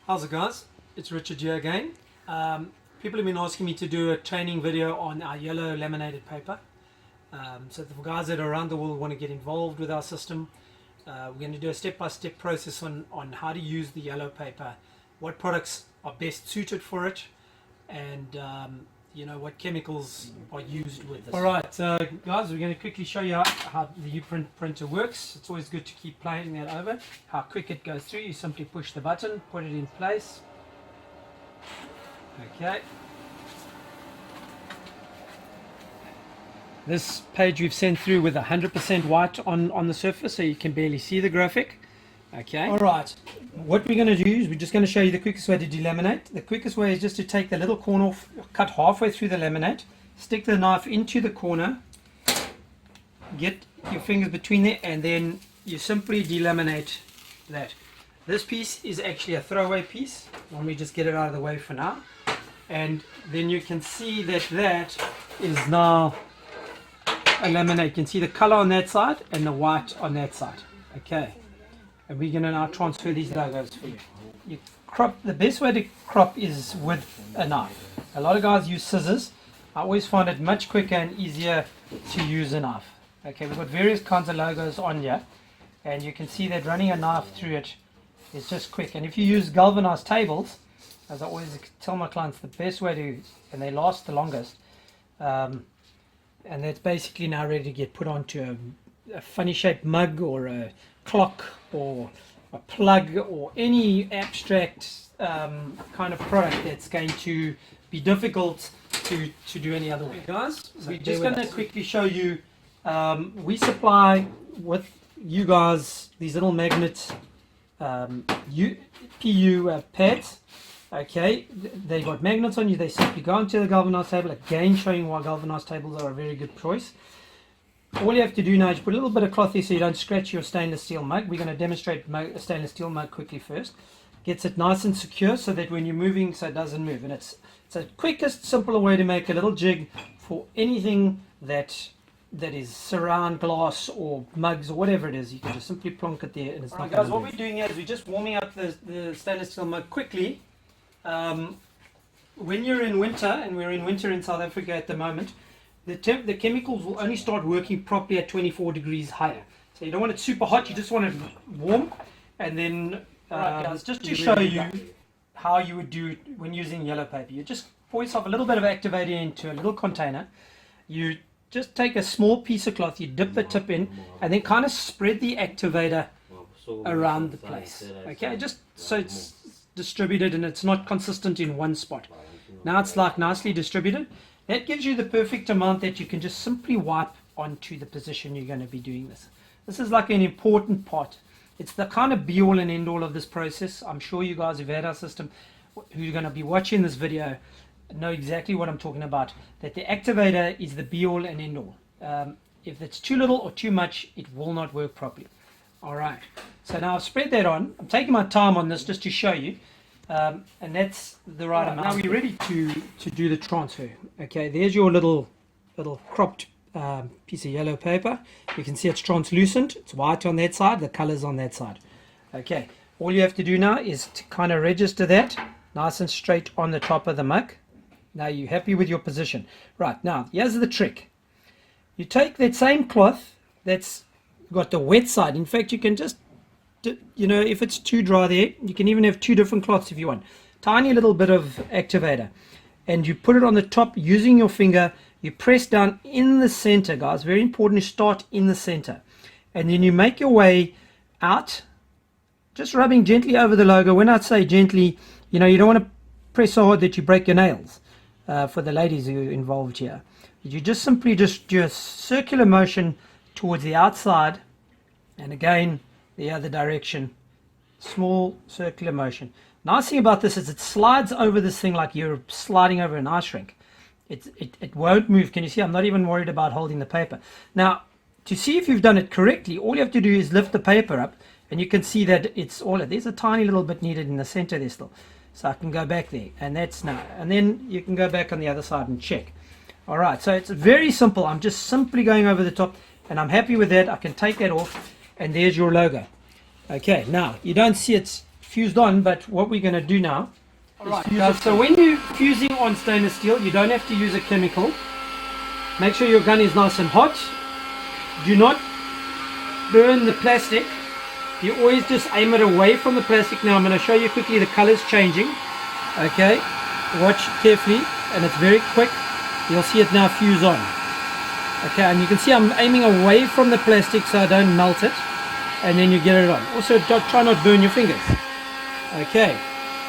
How's it, guys? It's Richard here again. People have been asking me to do a training video on our yellow laminated paper. So for guys that are around the world want to get involved with our system, we're going to do a step-by-step process on how to use the yellow paper, what products are best suited for it, and you know, what chemicals are used with this. Alright, so guys, we're going to quickly show you how the UPrint printer works. It's always good to keep playing that over, how quick it goes through. You simply push the button, put it in place. Okay. This page we've sent through with 100% white on the surface, so you can barely see the graphic. Okay. Alright, what we're going to do is we're just going to show you the quickest way to delaminate. The quickest way is just to take the little corner off, cut halfway through the laminate, stick the knife into the corner, get your fingers between there, and then you simply delaminate that. This piece is actually a throwaway piece. Let me just get it out of the way for now. And then you can see that that is now a laminate. You can see the color on that side and the white on that side. Okay. And we're going to now transfer these logos for you. You crop, the best way to crop is with a knife. A lot of guys use scissors. I always find it much quicker and easier to use a knife. Okay, we've got various kinds of logos on here, and you can see that running a knife through it is just quick. And if you use galvanized tables, as I always tell my clients, the best way to, and they last the longest, and that's basically now ready to get put onto a funny shaped mug or a clock or a plug or any abstract kind of product that's going to be difficult to do any other way. Guys, so we're just going to quickly show you, we supply with you guys these little magnet PU pads. Okay, they've got magnets on you. They simply go onto the galvanized table, again showing why galvanized tables are a very good choice. All you have to do now is put a little bit of cloth here so you don't scratch your stainless steel mug. We're going to demonstrate a stainless steel mug quickly first. Gets it nice and secure so that when you're moving, so it doesn't move. And it's the quickest, simpler way to make a little jig for anything that is surround glass or mugs or whatever it is. You can just simply plonk it there and it's not going to move. Guys, what we're doing here is we're just warming up the stainless steel mug quickly. When you're in winter, and we're in winter in South Africa at the moment, the chemicals will only start working properly at 24 degrees higher. So you don't want it super hot, you just want it warm. And then guys, just to show you how you would do it when using yellow paper, you just pour yourself a little bit of activator into a little container. You just take a small piece of cloth, you dip the tip in, and then kind of spread the activator around the place. Okay, just so it's distributed and it's not consistent in one spot. Now it's like nicely distributed. That gives you the perfect amount that you can just simply wipe onto the position you're going to be doing this. This is like an important part. It's the kind of be all and end all of this process. I'm sure you guys who've had our system, who are going to be watching this video, know exactly what I'm talking about. That the activator is the be all and end all. If it's too little or too much, it will not work properly. Alright, so now I've spread that on. I'm taking my time on this just to show you. And that's the right amount. Now we're ready to do the transfer. Okay, there's your little cropped piece of yellow paper. You can see it's translucent. It's white on that side, the color's on that side. Okay, all you have to do now is to kind of register that nice and straight on the top of the mug. Now you're happy with your position. Right, now here's the trick. You take that same cloth that's got the wet side. In fact, you can just, you know, if it's too dry there, you can even have two different cloths if you want. Tiny little bit of activator, and you put it on the top using your finger. You press down in the center, guys. Very important to start in the center, and then you make your way out, just rubbing gently over the logo. When I say gently, you know, you don't want to press so hard that you break your nails. For the ladies who are involved here, you just simply just do a circular motion towards the outside, and again the other direction, small circular motion. Nice thing about this is it slides over this thing like you're sliding over an ice rink. It won't move. Can you see? I'm not even worried about holding the paper. Now, to see if you've done it correctly, all you have to do is lift the paper up, and you can see that it's all, there's a tiny little bit needed in the center there still. So I can go back there, and that's now, and then you can go back on the other side and check. All right, so it's very simple. I'm just simply going over the top, and I'm happy with that. I can take that off, and there's your logo. Okay, now you don't see it's fused on, but what we're going to do now is fuse it. So when you're fusing on stainless steel, you don't have to use a chemical. Make sure your gun is nice and hot. Do not burn the plastic. You always just aim it away from the plastic. Now I'm going to show you quickly the colors changing. Okay, watch carefully, and it's very quick. You'll see it now fuse on. Okay, and you can see I'm aiming away from the plastic so I don't melt it, and then you get it on. Also, try not to burn your fingers. Okay,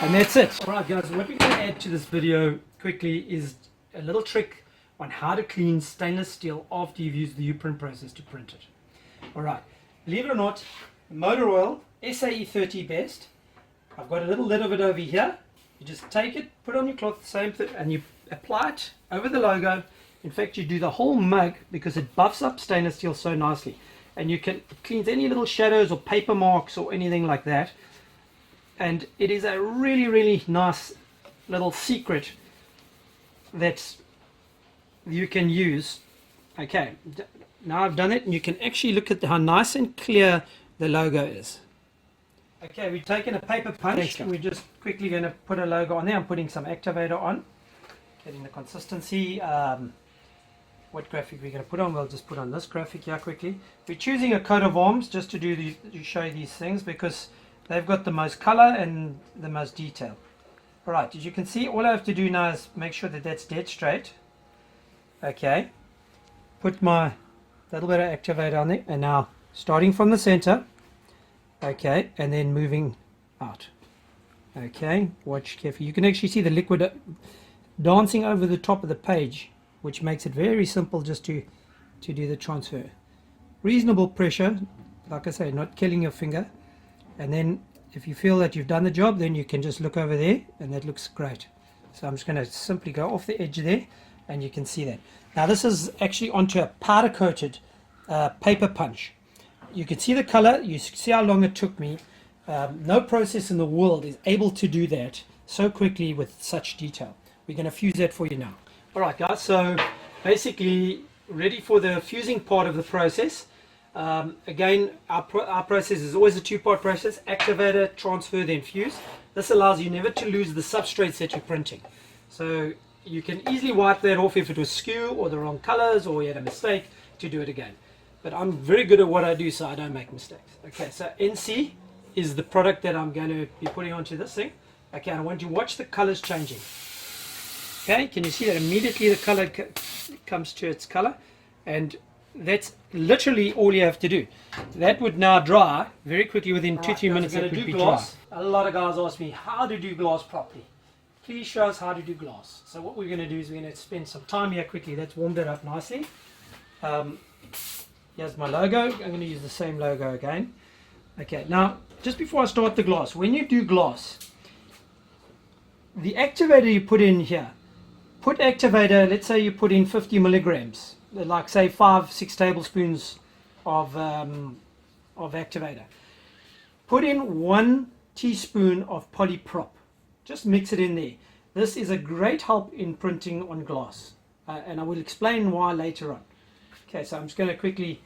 and that's it. Alright guys, what we're going to add to this video quickly is a little trick on how to clean stainless steel after you've used the UPrint process to print it. Alright, believe it or not, motor oil, SAE 30 best. I've got a little lid of it over here. You just take it, put it on your cloth, same thing, and you apply it over the logo. In fact, you do the whole mug because it buffs up stainless steel so nicely. And you can clean any little shadows or paper marks or anything like that. And it is a really, really nice little secret that you can use. Okay, now I've done it, and you can actually look at how nice and clear the logo is. Okay, we've taken a paper punch, and we're just quickly going to put a logo on there. I'm putting some activator on, getting the consistency. What graphic we're going to put on? We'll just put on this graphic here quickly. We're choosing a coat of arms just to show you these things because they've got the most color and the most detail. Alright, as you can see, all I have to do now is make sure that that's dead straight. Okay, put my little bit of activator on there, and now starting from the center. Okay, and then moving out. Okay, watch carefully. You can actually see the liquid dancing over the top of the page, which makes it very simple just to do the transfer. Reasonable pressure, like I say, not killing your finger. And then if you feel that you've done the job, then you can just look over there, and that looks great. So I'm just going to simply go off the edge there, and you can see that. Now this is actually onto a powder coated paper punch. You can see the color, you see how long it took me. No process in the world is able to do that so quickly with such detail. We're going to fuse that for you now. Alright guys, so basically ready for the fusing part of the process. Again, our process is always a two-part process: activator, transfer, then fuse. This allows you never to lose the substrates that you're printing. So you can easily wipe that off if it was skew or the wrong colors or you had a mistake to do it again. But I'm very good at what I do, so I don't make mistakes. Okay, so NC is the product that I'm going to be putting onto this thing. Okay, I want you to watch the colors changing. Okay, can you see that immediately the color comes to its color? And that's literally all you have to do. That would now dry very quickly within 2-3 minutes. It would be dry. A lot of guys ask me how to do glass properly. Please show us how to do glass. So what we're going to do is we're going to spend some time here quickly. That's warmed it up nicely. Here's my logo. I'm going to use the same logo again. Okay, now just before I start the glass, when you do glass, the activator you put in here, put activator, let's say you put in 50 milligrams, like say 5-6 tablespoons of activator. Put in 1 teaspoon of polyprop. Just mix it in there. This is a great help in printing on glass, and I will explain why later on. Okay, so I'm just going to quickly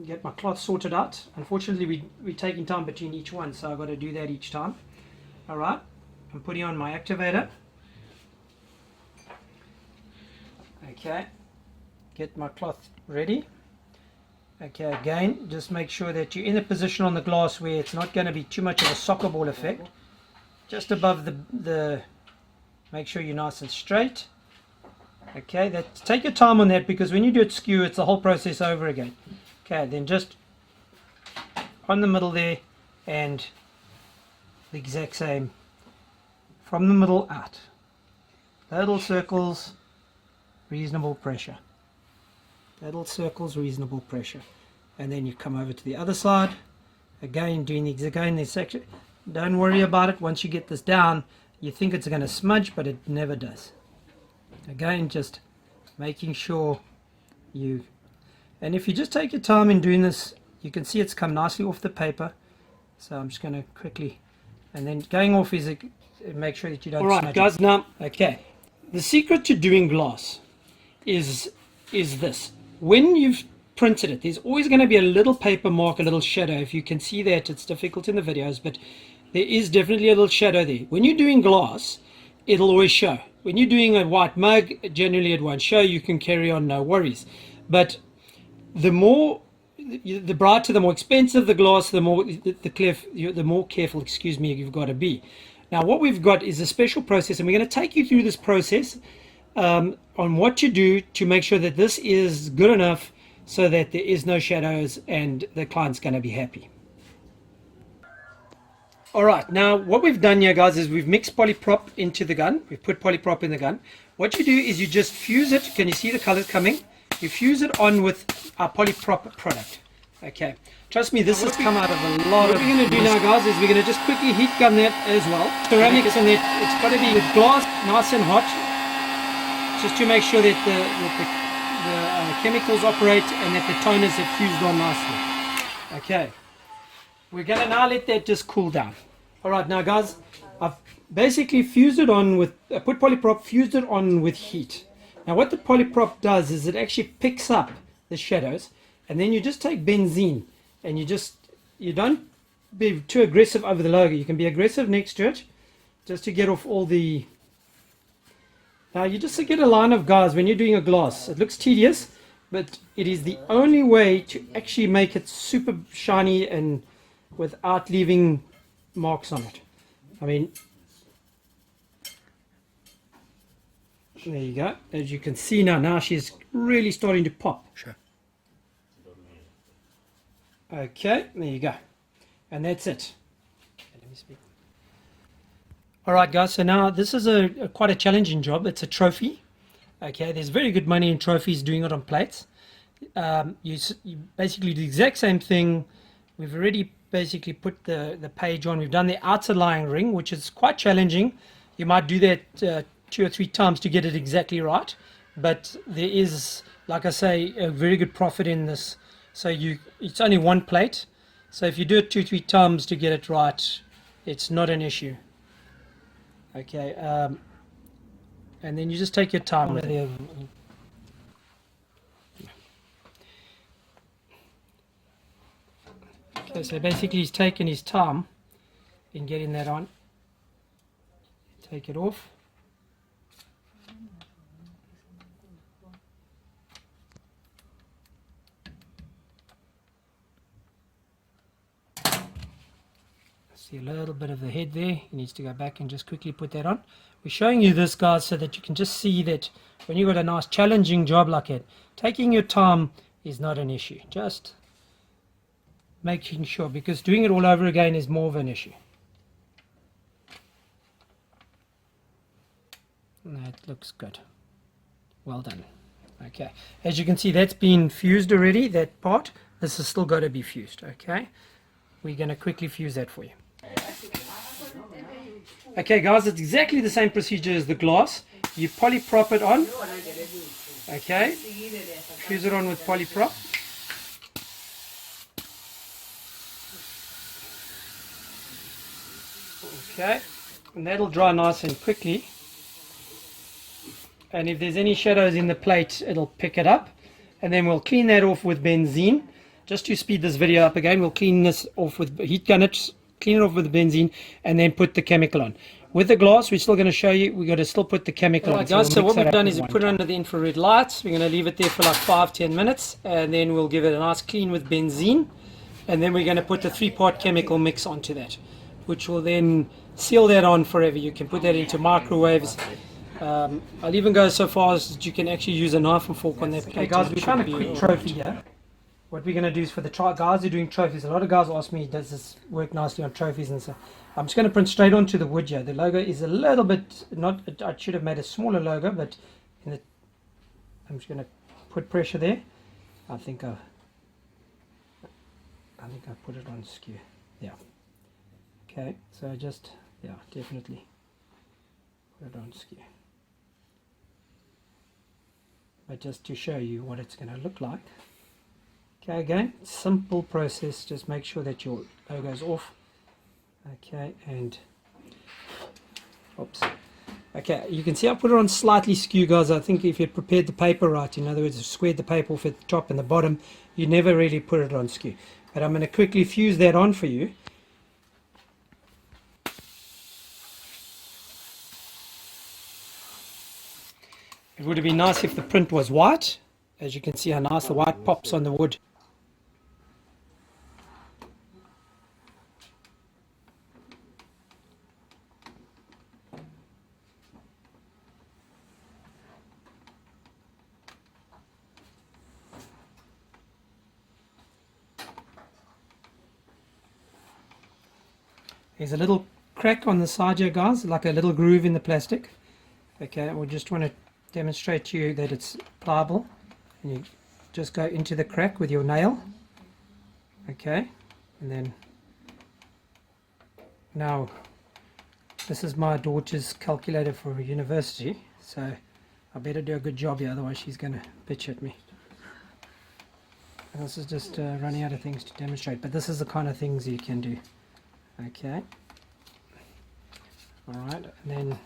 get my cloth sorted out. Unfortunately, we're taking time between each one, so I've got to do that each time. Alright, I'm putting on my activator. Okay, get my cloth ready. Okay, again, just make sure that you're in a position on the glass where it's not going to be too much of a soccer ball effect. Just above the make sure you're nice and straight. Okay, take your time on that, because when you do it skew, it's the whole process over again. Okay, then just on the middle there, and the exact same from the middle out. Little circles, reasonable pressure. Little circles, reasonable pressure. And then you come over to the other side, again doing this section. Don't worry about it. Once you get this down, you think it's going to smudge, but it never does. Again, just making sure and if you just take your time in doing this, you can see it's come nicely off the paper. So I'm just going to quickly, and then going off is make sure that you don't smudge. Alright guys, now, okay, the secret to doing glass is this. When you've printed it, there's always going to be a little paper mark, a little shadow. If you can see that, it's difficult in the videos, but there is definitely a little shadow there. When you're doing glass, it'll always show. When you're doing a white mug, generally it won't show. You can carry on, no worries. But the brighter, the more expensive the glass, the more careful, excuse me, you've got to be. Now what we've got is a special process, and we're going to take you through this process on what to do to make sure that this is good enough so that there is no shadows and the client's going to be happy. Alright, now what we've done here, guys, is we've mixed polyprop into the gun. We've put polyprop in the gun. What you do is you just fuse it. Can you see the colors coming? You fuse it on with our polyprop product. Okay, trust me, this has come out of a lot of... What we're going to do now, guys, is we're going to just quickly heat gun that as well. Ceramics in it, it's got to be with glass, nice and hot, just to make sure that the chemicals operate and that the toners have fused on nicely. Okay, we're going to now let that just cool down. Alright, now guys, I've basically fused it on with, put polyprop, fused it on with heat. Now what the polyprop does is it actually picks up the shadows, and then you just take benzene and you don't be too aggressive over the logo. You can be aggressive next to it just to get off all the... Now you just get a line of, guys, when you're doing a glass, it looks tedious, but it is the only way to actually make it super shiny and without leaving marks on it. I mean, there you go. As you can see now she's really starting to pop. Sure. Okay, there you go. And that's it. Let me speak. Alright guys, so now this is quite a challenging job. It's a trophy. Okay, there's very good money in trophies doing it on plates. You basically do the exact same thing. We've already basically put the page on. We've done the outer lying ring, which is quite challenging. You might do that 2 or 3 times to get it exactly right, but there is, like I say, a very good profit in this. So it's only one plate, so if you do it 2 or 3 times to get it right, it's not an issue. Okay, and then you just take your time with it. Okay, so basically he's taken his time in getting that on. Take it off. See a little bit of the head there. He needs to go back and just quickly put that on. We're showing you this, guys, so that you can just see that when you've got a nice challenging job like that, taking your time is not an issue. Just making sure, because doing it all over again is more of an issue. That looks good. Well done. Okay, as you can see, that's been fused already, that part. This has still got to be fused. Okay, we're going to quickly fuse that for you. Okay guys, it's exactly the same procedure as the glass. You polyprop it on. Okay, fuse it on with polyprop. Okay, and that'll dry nice and quickly. And if there's any shadows in the plate, it'll pick it up. And then we'll clean that off with benzene. Just to speed this video up again, we'll clean this off with heat gun it, clean it off with the benzene, and then put the chemical on. With the glass, we're still going to show you, we've got to still put the chemical on. Guys, so what we've done is we put it under the infrared lights. We're going to leave it there for like 5-10 minutes, and then we'll give it a nice clean with benzene. And then we're going to put the 3-part chemical mix onto that, which will then seal that on forever. You can put that into microwaves. I'll even go so far as that you can actually use a knife and fork on that plate. Okay guys, we're trying a quick trophy here. What we're going to do is for the guys who are doing trophies, a lot of guys ask me, does this work nicely on trophies? And so I'm just going to print straight onto the wood here. The logo is a little bit, I should have made a smaller logo, but I'm just going to put pressure there. I think I put it on skew. Yeah. Okay, so just, yeah, definitely put it on skew. But just to show you what it's going to look like. Okay, again, simple process. Just make sure that your logo is off. Okay, and oops. Okay, you can see I put it on slightly skew, guys. I think if you prepared the paper right, in other words, squared the paper off at the top and the bottom, you never really put it on skew. But I'm going to quickly fuse that on for you. It would have been nice if the print was white. As you can see how nice the white pops on the wood. There's a little crack on the side here, guys, like a little groove in the plastic. Okay, we just want to demonstrate to you that it's pliable. And you just go into the crack with your nail. Okay, and then now this is my daughter's calculator for university, so I better do a good job here, otherwise she's going to bitch at me. And this is just running out of things to demonstrate, but this is the kind of things you can do. Okay, alright, and then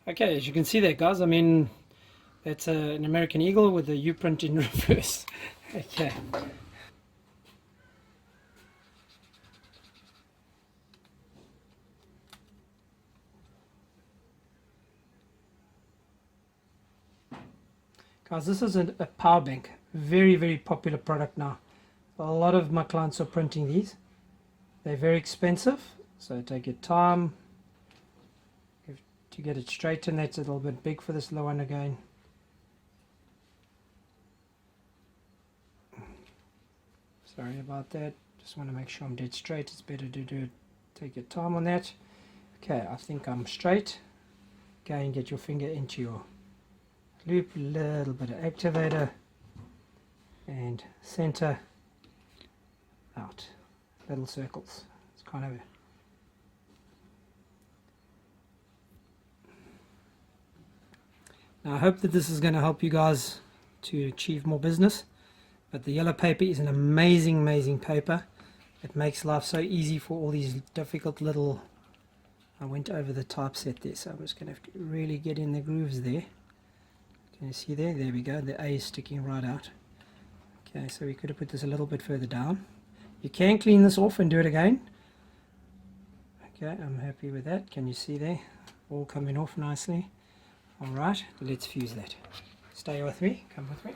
okay, as you can see there, guys, I mean, that's an American Eagle with a UPrint in reverse. Okay. Guys, this is a power bank. Very, very popular product now. A lot of my clients are printing these. They're very expensive, so take your time to get it straightened. That's a little bit big for this low one again. Sorry about that. Just want to make sure I'm dead straight. It's better to do it. Take your time on that. Okay, I think I'm straight. Again, get your finger into your loop, a little bit of activator, and center out, little circles. It's kind of now I hope that this is going to help you guys to achieve more business. But the yellow paper is an amazing paper. It makes life so easy for all these difficult little, I went over the typeset there, so I'm just going to have to really get in the grooves there. Can you see there? There we go. The A is sticking right out. Okay, so we could have put this a little bit further down. You can clean this off and do it again. Okay, I'm happy with that. Can you see there? All coming off nicely. Alright, let's fuse that. Stay with me. Come with me.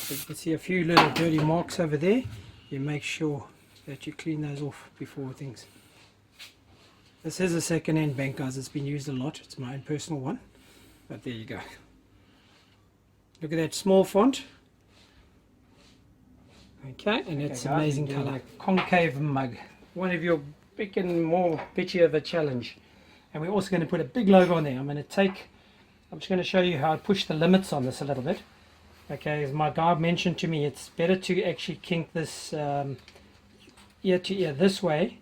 So you can see a few little dirty marks over there. You make sure that you clean those off before things. This is a second-hand bank, guys. It's been used a lot. It's my own personal one. But there you go. Look at that small font. Okay, and it's amazing colour. Concave mug. One of your big and more bitchy of a challenge. And we're also going to put a big logo on there. I'm just going to show you how I push the limits on this a little bit. Okay, as my guy mentioned to me, it's better to actually kink this ear to ear this way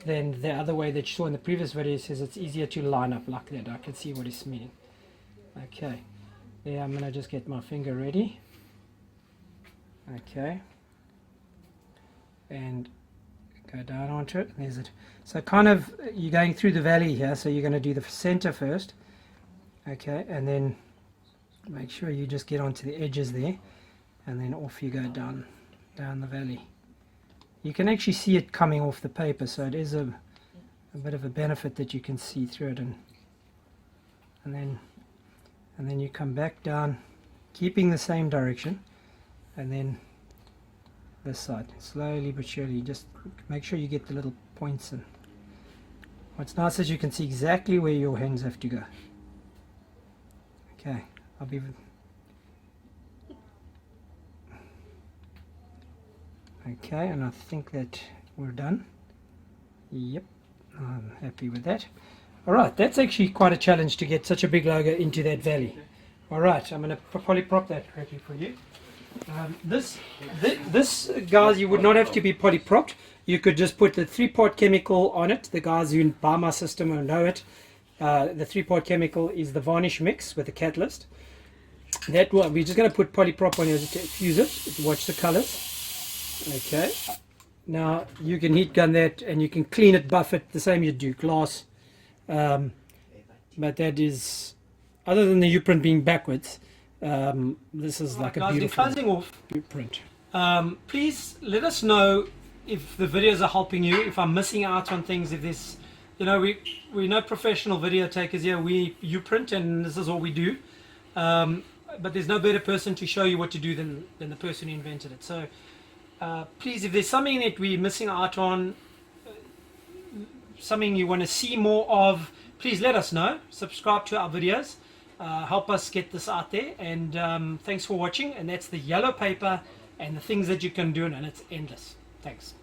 than the other way that you saw in the previous video. It says it's easier to line up like that. I can see what he's meaning. Okay, yeah, I'm going to just get my finger ready. Okay, and go down onto it. There's it. So kind of you're going through the valley here, so you're going to do the center first. Okay, and then make sure you just get onto the edges there, and then off you go down the valley. You can actually see it coming off the paper, so it is a bit of a benefit that you can see through it, and then you come back down, keeping the same direction, and then this side, slowly but surely. Just make sure you get the little points in. What's nice is you can see exactly where your hands have to go. Okay, I'll be okay, and I think that we're done. Yep, I'm happy with that. Alright, that's actually quite a challenge to get such a big logo into that valley. Alright, I'm going to probably prop that correctly for you. This, guys, you would not have to be polypropped. You could just put the 3-part chemical on it. The guys who buy my system will know it. The 3-part chemical is the varnish mix with the catalyst. That one, we're just going to put polyprop on here to fuse it. Watch the colors. Okay. Now you can heat gun that, and you can clean it, buff it, the same you do glass. But that is, other than the UPrint being backwards, this is like a beautiful closing off, UPrint. please let us know if the videos are helping you, if I'm missing out on things, if this, you know, we're no professional video takers here. We UPrint, and this is all we do. But there's no better person to show you what to do than the person who invented it. So please, if there's something that we're missing out on, something you want to see more of, please let us know. Subscribe to our videos. Help us get this out there. And thanks for watching. And that's the yellow paper and the things that you can do, and it's endless. Thanks.